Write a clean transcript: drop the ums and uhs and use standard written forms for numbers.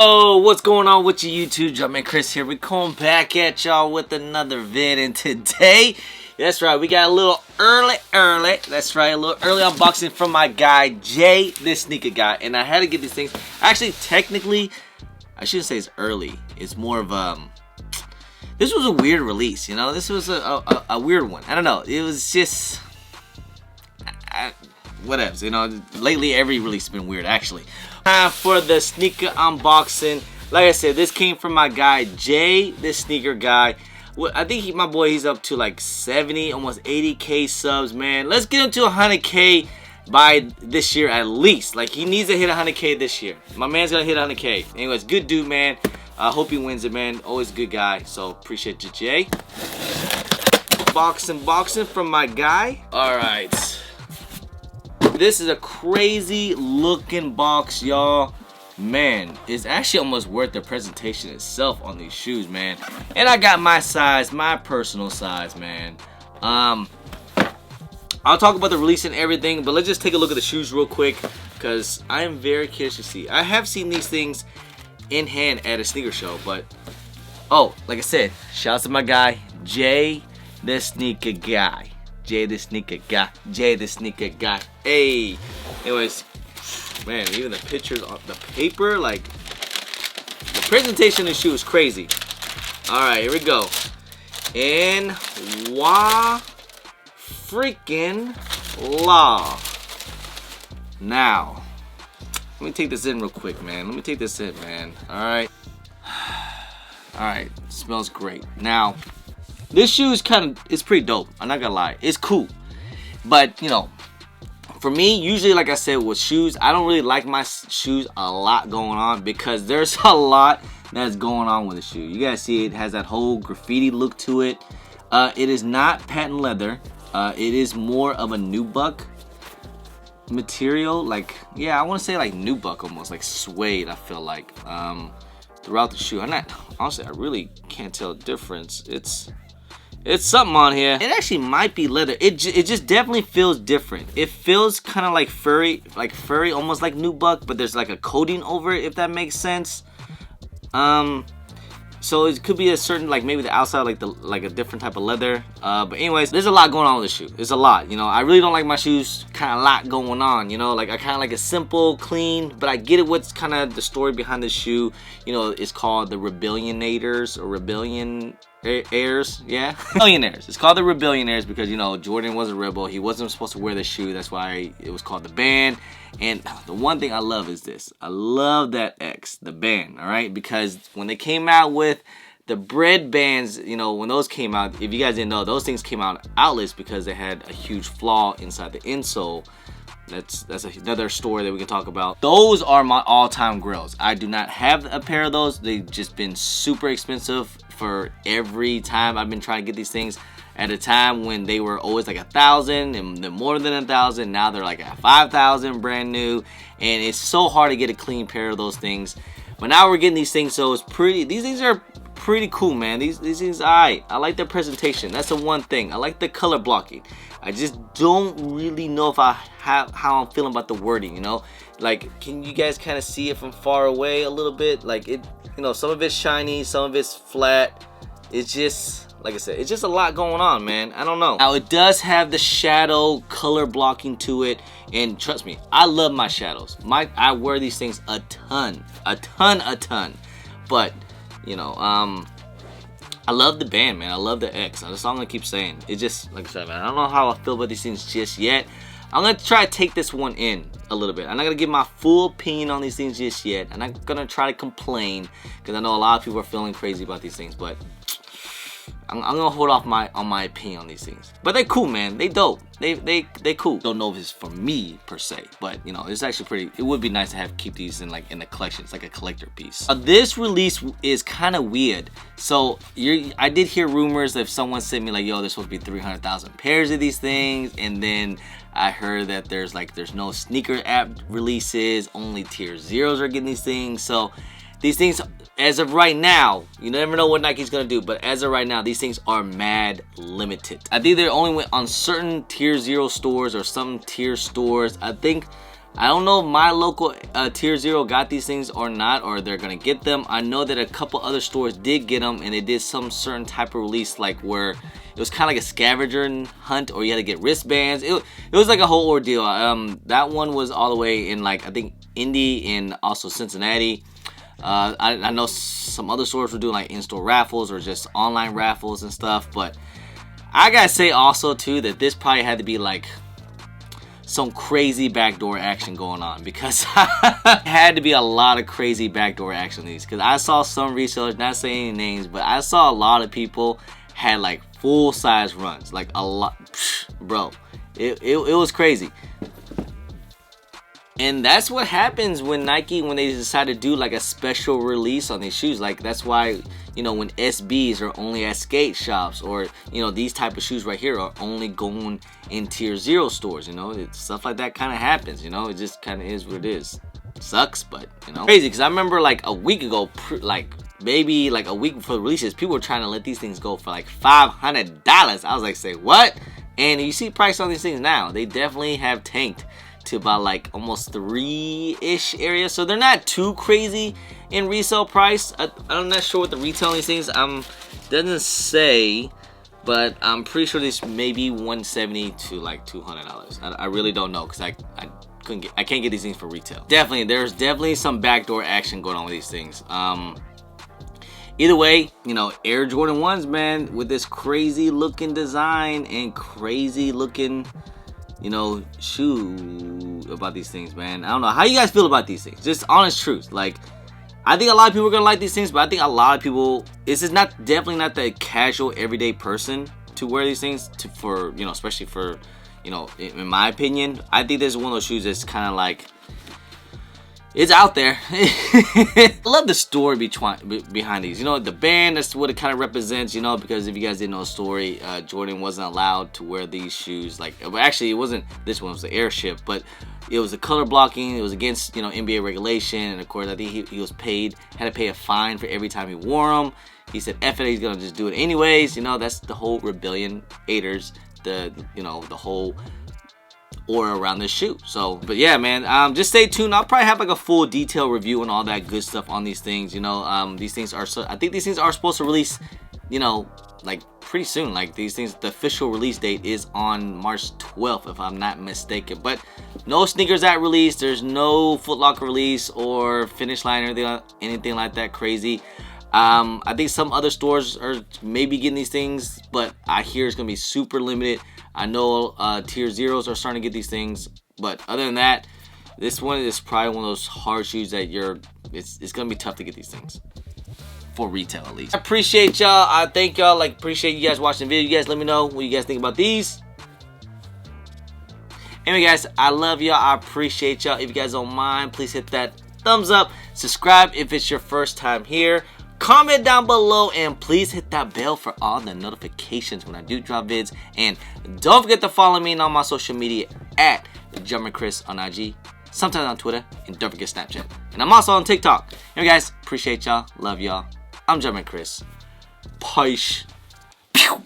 Oh, what's going on with you YouTube? Jumpman Chris here. We're coming back at y'all with another vid, and today, that's right, we got a little early, that's right, a little early unboxing from my guy, Jay, this sneaker guy, and I had to get these things. Actually, technically, I shouldn't say it's early. It's more of, this was a weird release, you know? This was a weird one. I don't know. It was just, whatevs, you know? Lately, every release has been weird, actually. For the sneaker unboxing, like I said, this came from my guy Jay, this sneaker guy. I think my boy, he's up to like 70, almost 80k subs, man. Let's get him to 100k by this year at least. Like, he needs to hit 100k this year. My man's gonna hit 100k. Anyways, good dude, man. I hope he wins it, man. Always a good guy, so appreciate you, Jay. Boxing from my guy. All right. This is a crazy looking box, y'all. Man, it's actually almost worth the presentation itself on these shoes, man. And I got my size, my personal size, man. I'll talk about the release and everything, but let's just take a look at the shoes real quick, because I am very curious to see. I have seen these things in hand at a sneaker show, but oh, like I said, shout out to my guy Jay, the sneaker guy. Jay the sneaker guy. Jay the sneaker guy. Hey. Anyways, man, even the pictures on the paper, like, the presentation of the shoe is crazy. Alright, here we go. And freaking la. Now, let me take this in real quick, man. Let me take this in, man. Alright. Alright, smells great. Now, this shoe is it's pretty dope. I'm not gonna lie. It's cool. But, you know, for me, usually, like I said, with shoes, I don't really like my shoes a lot going on, because there's a lot that's going on with the shoe. You guys see it has that whole graffiti look to it. It is not patent leather. It is more of a nubuck material. Like, yeah, I want to say like nubuck almost, like suede, I feel like, throughout the shoe. Honestly, I really can't tell the difference. It's something on here. It actually might be leather. It just definitely feels different. It feels kind of like furry, almost like nubuck, but there's like a coating over it, if that makes sense. So it could be a certain, like, maybe the outside, like a different type of leather. But anyways, there's a lot going on with the shoe. There's a lot, you know. I really don't like my shoes kind of a lot going on, you know. Like, I kind of like it simple, clean, but I get it. What's kind of the story behind the shoe? You know, it's called the Rebellionators, or Rebellion Heirs, yeah. Rebellionaires. It's called the Rebellionaires because, you know, Jordan was a rebel. He wasn't supposed to wear the shoe. That's why it was called the band. And the one thing I love is this. I love that X, the band, all right? Because when they came out with the bread bands, you know, when those came out, if you guys didn't know, those things came out outlets because they had a huge flaw inside the insole. That's another story that we can talk about. Those are my all-time grails. I do not have a pair of those. They've just been super expensive for every time I've been trying to get these things. At a time when they were always like 1,000 and then more than 1,000, now they're like at 5,000 brand new, and it's so hard to get a clean pair of those things. But now we're getting these things, so it's pretty. These things are pretty cool, man. These things, alright. I like their presentation. That's the one thing. I like the color blocking. I just don't really know if how I'm feeling about the wording, you know? Like, can you guys kind of see it from far away a little bit? Like, it, you know, some of it's shiny, some of it's flat. It's just, like I said, it's just a lot going on, man. I don't know. Now, it does have the shadow color blocking to it, and trust me, I love my shadows. I wear these things a ton. But, you know, I love the band, man. I love the X. That's all I'm gonna keep saying. It just, like I said, man, I don't know how I feel about these things just yet. I'm gonna try to take this one in a little bit. I'm not gonna give my full opinion on these things just yet. I'm not gonna try to complain, because I know a lot of people are feeling crazy about these things, but I'm gonna hold off on my opinion on these things. But they cool, man. They dope. They cool. Don't know if it's for me per se, but you know, it's actually pretty. It would be nice to keep these in the collection. It's like a collector piece. This release is kind of weird. So I did hear rumors that if someone sent me like, yo, there's supposed to be 300,000 pairs of these things, and then I heard that there's no sneaker app releases. Only tier zeros are getting these things. So these things, as of right now, you never know what Nike's gonna do, but as of right now, these things are mad limited. I think they only went on certain tier 0 stores or some tier stores. I think I don't know if my local Tier 0 got these things or not, or they're gonna get them. I know that a couple other stores did get them, and they did some certain type of release, like where it was kind of like a scavenger hunt, or you had to get wristbands. It was like a whole ordeal. That one was all the way in, like, I think Indy and also Cincinnati. I know some other stores were doing like in-store raffles or just online raffles and stuff, but I gotta say also too that this probably had to be like some crazy backdoor action going on, because it had to be a lot of crazy backdoor action these, because I saw some resellers, not saying any names, but I saw a lot of people had like full size runs, like a lot. Bro, it was crazy. And that's what happens when Nike, when they decide to do like a special release on these shoes. Like, that's why, you know, when SBs are only at skate shops, or, you know, these type of shoes right here are only going in Tier 0 stores, you know, stuff like that kind of happens, you know, it just kind of is what it is. Sucks, but, you know, crazy, because I remember like a week ago, like maybe like a week before the releases, people were trying to let these things go for like $500. I was like, say what? And you see price on these things now, they definitely have tanked to about like almost 3-ish area, so they're not too crazy in resale price. I'm not sure what the retail on these things doesn't say, but I'm pretty sure this may be $170 to like $200. I really don't know, because I can't get these things for retail. There's definitely some backdoor action going on with these things. Either way, you know, Air Jordan 1s, man, with this crazy looking design and crazy looking, you know, shoe about these things, man. I don't know how you guys feel about these things. Just honest truth. Like, I think a lot of people are gonna like these things, but I think a lot of people, this is definitely not the casual everyday person to wear these things for, you know, especially for, you know, in my opinion. I think this is one of those shoes that's kind of like, it's out there. I love the story behind these. You know, the band, that's what it kind of represents, you know, because if you guys didn't know the story, Jordan wasn't allowed to wear these shoes. Like, actually, it wasn't this one, it was the Airship, but it was the color blocking. It was against, you know, NBA regulation. And of course, I think he was paid, had to pay a fine for every time he wore them. He said, F it, he's going to just do it anyways. You know, that's the whole rebellion, haters, you know, the whole aura around this shoe. So, but yeah, man, just stay tuned. I'll probably have like a full detailed review and all that good stuff on these things. You know, these things are, I think these things are supposed to release, you know, like pretty soon. Like, these things, the official release date is on March 12th, if I'm not mistaken. But no sneakers that release. There's no Foot Locker release or Finish Line or anything like that crazy. I think some other stores are maybe getting these things, but I hear it's gonna be super limited. I know Tier 0s are starting to get these things, but other than that, this one is probably one of those hard shoes that it's gonna be tough to get these things for retail, at least. I appreciate y'all. I thank y'all. Like, appreciate you guys watching the video. You guys let me know what you guys think about these. Anyway, guys, I love y'all. I appreciate y'all. If you guys don't mind, please hit that thumbs up. Subscribe if it's your first time here. Comment down below, and please hit that bell for all the notifications when I do drop vids. And don't forget to follow me on all my social media at Chris on IG, sometimes on Twitter, and don't forget Snapchat. And I'm also on TikTok. Anyway, guys, appreciate y'all. Love y'all. I'm Chris. Peace. Pew.